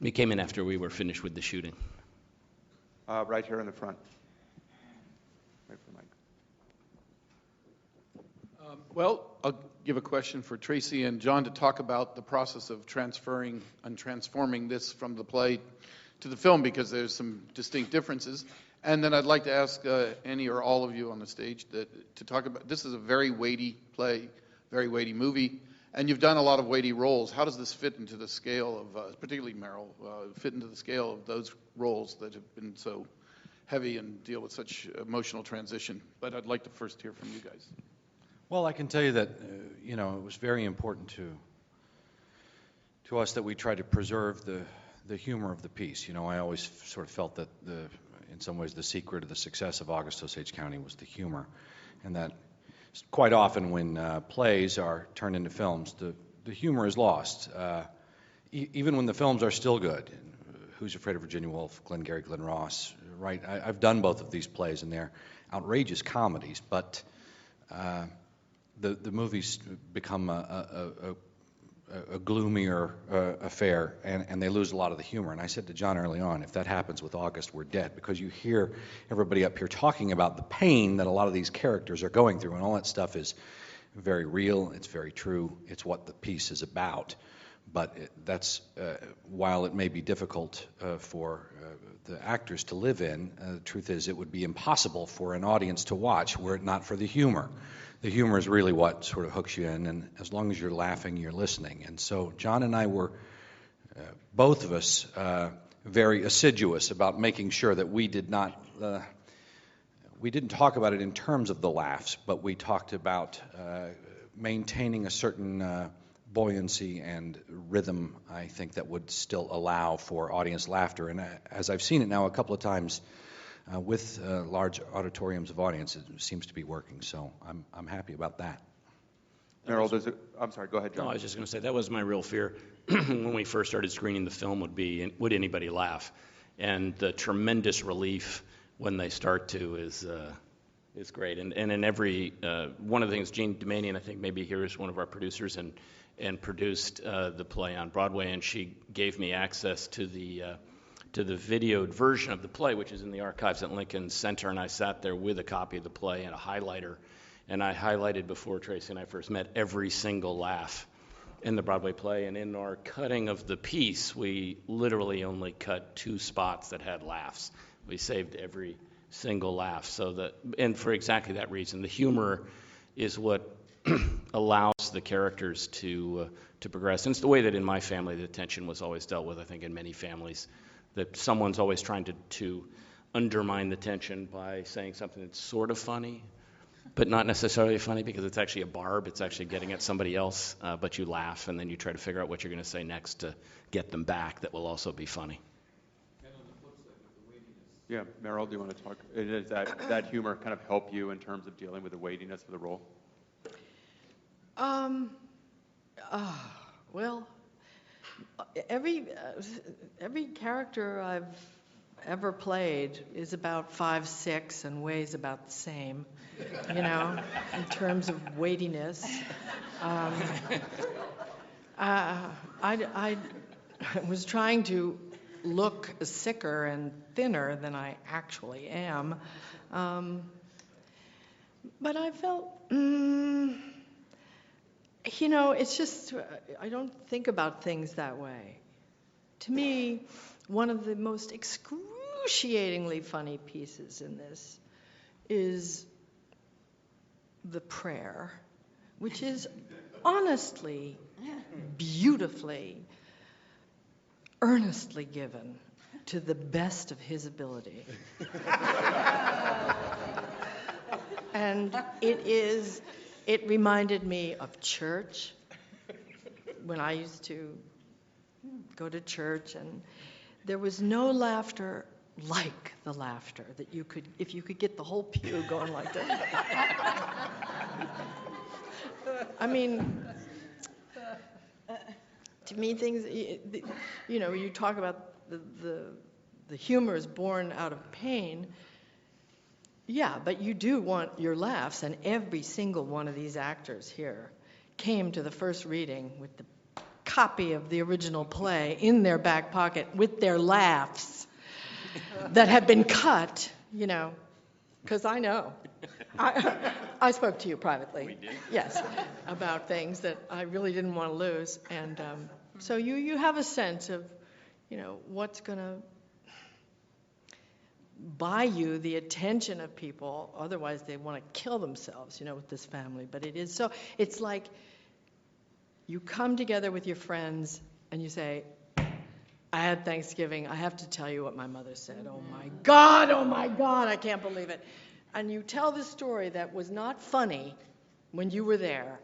He came in after we were finished with the shooting. Right here in the front. Right for the mic. Well, I'll give a question for Tracy and John to talk about the process of transferring and transforming this from the play to the film, because there's some distinct differences. And then I'd like to ask any or all of you on the stage to talk about, this is a very weighty play, very weighty movie, and you've done a lot of weighty roles. How does this fit into the scale of, particularly Meryl, fit into the scale of those roles that have been so heavy and deal with such emotional transition? But I'd like to first hear from you guys. Well, I can tell you that, it was very important to us that we tried to preserve the humor of the piece. I always sort of felt that in some ways the secret of the success of August Osage County was the humor, and that quite often when plays are turned into films, the humor is lost. Even when the films are still good. Who's Afraid of Virginia Woolf, Glengarry Glen Ross, right? I've done both of these plays, and they're outrageous comedies, but the movies become a gloomier affair, and they lose a lot of the humor. And I said to John early on, if that happens with August, we're dead, because you hear everybody up here talking about the pain that a lot of these characters are going through, and all that stuff is very real, it's very true, it's what the piece is about. But that's, while it may be difficult for the actors to live in, the truth is it would be impossible for an audience to watch were it not for the humor. The humor is really what sort of hooks you in, and as long as you're laughing, you're listening. And so John and I were, both of us, very assiduous about making sure that we didn't talk about it in terms of the laughs, but we talked about maintaining a certain buoyancy and rhythm, I think, that would still allow for audience laughter. And as I've seen it now a couple of times with large auditoriums of audience, it seems to be working. So I'm happy about that. Meryl, I'm sorry, go ahead, John. No, I was just going to say that was my real fear when we first started screening the film would anybody laugh? And the tremendous relief when they start to is great. And in every one of the things, Jean Dumanian, I think maybe here is one of our producers and produced the play on Broadway, and she gave me access to the videoed version of the play, which is in the archives at Lincoln Center, and I sat there with a copy of the play and a highlighter, and I highlighted before Tracy and I first met every single laugh in the Broadway play, and in our cutting of the piece, we literally only cut 2 spots that had laughs. We saved every single laugh, and for exactly that reason. The humor is what allows the characters to progress. And it's the way that in my family the tension was always dealt with, I think in many families, that someone's always trying to undermine the tension by saying something that's sort of funny, but not necessarily funny because it's actually a barb, it's actually getting at somebody else, but you laugh and then you try to figure out what you're going to say next to get them back that will also be funny. And on the flip side, with the weightiness. Yeah, Meryl, do you want to talk? Does that humor kind of help you in terms of dealing with the weightiness of the role? Well, every character I've ever played is about 5'6" and weighs about the same, in terms of weightiness. I was trying to look sicker and thinner than I actually am, but I felt. It's just, I don't think about things that way. To me, one of the most excruciatingly funny pieces in this is the prayer, which is honestly, beautifully, earnestly given to the best of his ability. And it reminded me of church, when I used to go to church, and there was no laughter like the laughter that you could, if you could get the whole pew going like that. I mean, to me, things, you talk about the humor is born out of pain. Yeah, but you do want your laughs, and every single one of these actors here came to the first reading with the copy of the original play in their back pocket with their laughs that have been cut, you know, because I know. I spoke to you privately. We did? Yes, about things that I really didn't want to lose. And so you have a sense of, you know, what's going to buy you the attention of people. Otherwise, they want to kill themselves, you know, with this family. But it is so, it's like you come together with your friends and you say, I had Thanksgiving. I have to tell you what my mother said. Oh my God, I can't believe it. And you tell this story that was not funny when you were there,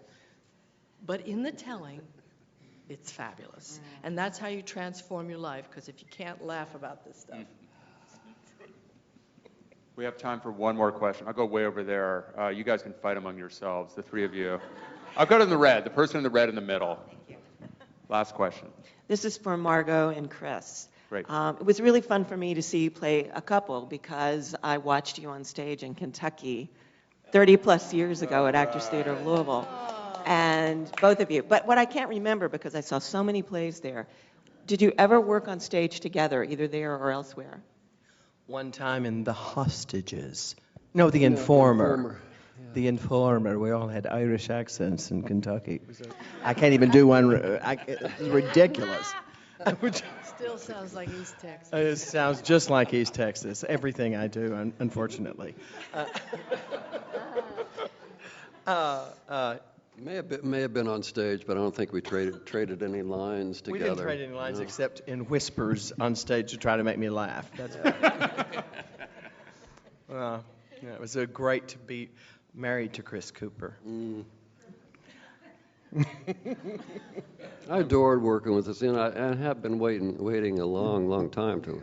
but in the telling, it's fabulous. And that's how you transform your life, because if you can't laugh about this stuff. We have time for one more question. I'll go way over there. You guys can fight among yourselves, the three of you. I'll go to the red, the person in the red in the middle. Last question. This is for Margo and Chris. Great. It was really fun for me to see you play a couple because I watched you on stage in Kentucky 30 plus years ago at Actors Theater of Louisville. And both of you. But what I can't remember, because I saw so many plays there, did you ever work on stage together, either there or elsewhere? One time in The Hostages. No, The Informer. The Informer. We all had Irish accents in Kentucky. I can't even do one. It's ridiculous. Still sounds like East Texas. It sounds just like East Texas. Everything I do, unfortunately. May have been on stage, but I don't think we traded any lines together. We didn't trade any lines except in whispers on stage to try to make me laugh. That's Well, yeah, it was great to be married to Chris Cooper. I adored working with this, and I have been waiting a long time to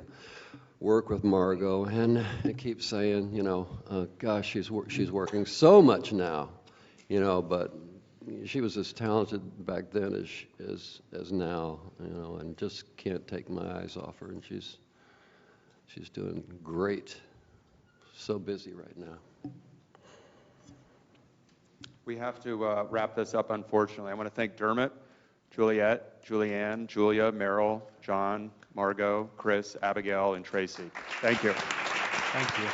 work with Margo, and I keep saying, you know, gosh, she's working so much now, you know, but she was as talented back then as now, you know, and just can't take my eyes off her, and she's doing great. So busy right now. We have to wrap this up, unfortunately. I want to thank Dermot, Juliette, Julianne, Julia, Meryl, John, Margo, Chris, Abigail, and Tracy. Thank you. Thank you.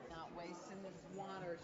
Not wasting this water.